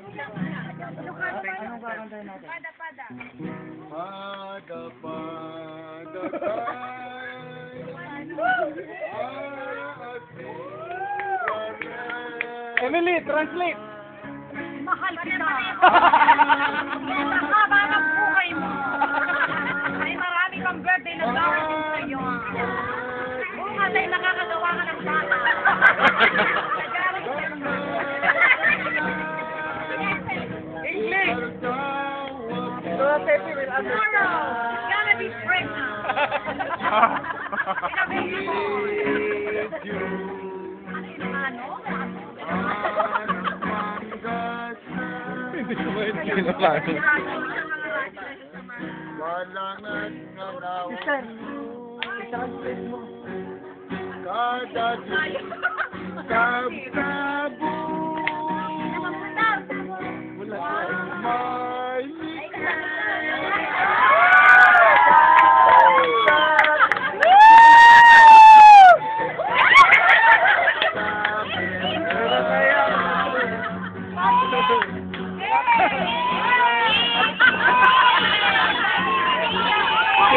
Anong kakantahin natin? Pada. Pada, pada, Emily, translate! Mahal kita. Ang haba ng buhay mo. Ay marami kang birthday na darating sa iyo. Bukas ay nakakagawa ka ng bata. English! So, Pepe will understand. Tomorrow, you're gonna be pregnant. Hindi ko maintindihan. Walangan nga daw. Sister, translate mo. Kada sab-sabu. May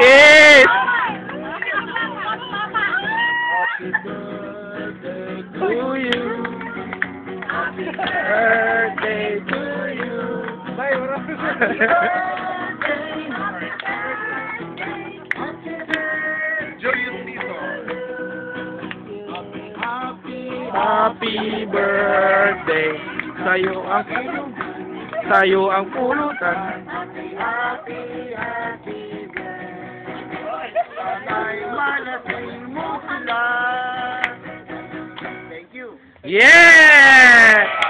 Yes! to you. Happy birthday to you. Bye, Happy birthday sa'yo ang pulutan. Ay malasing mo sila. Thank you. Yeah!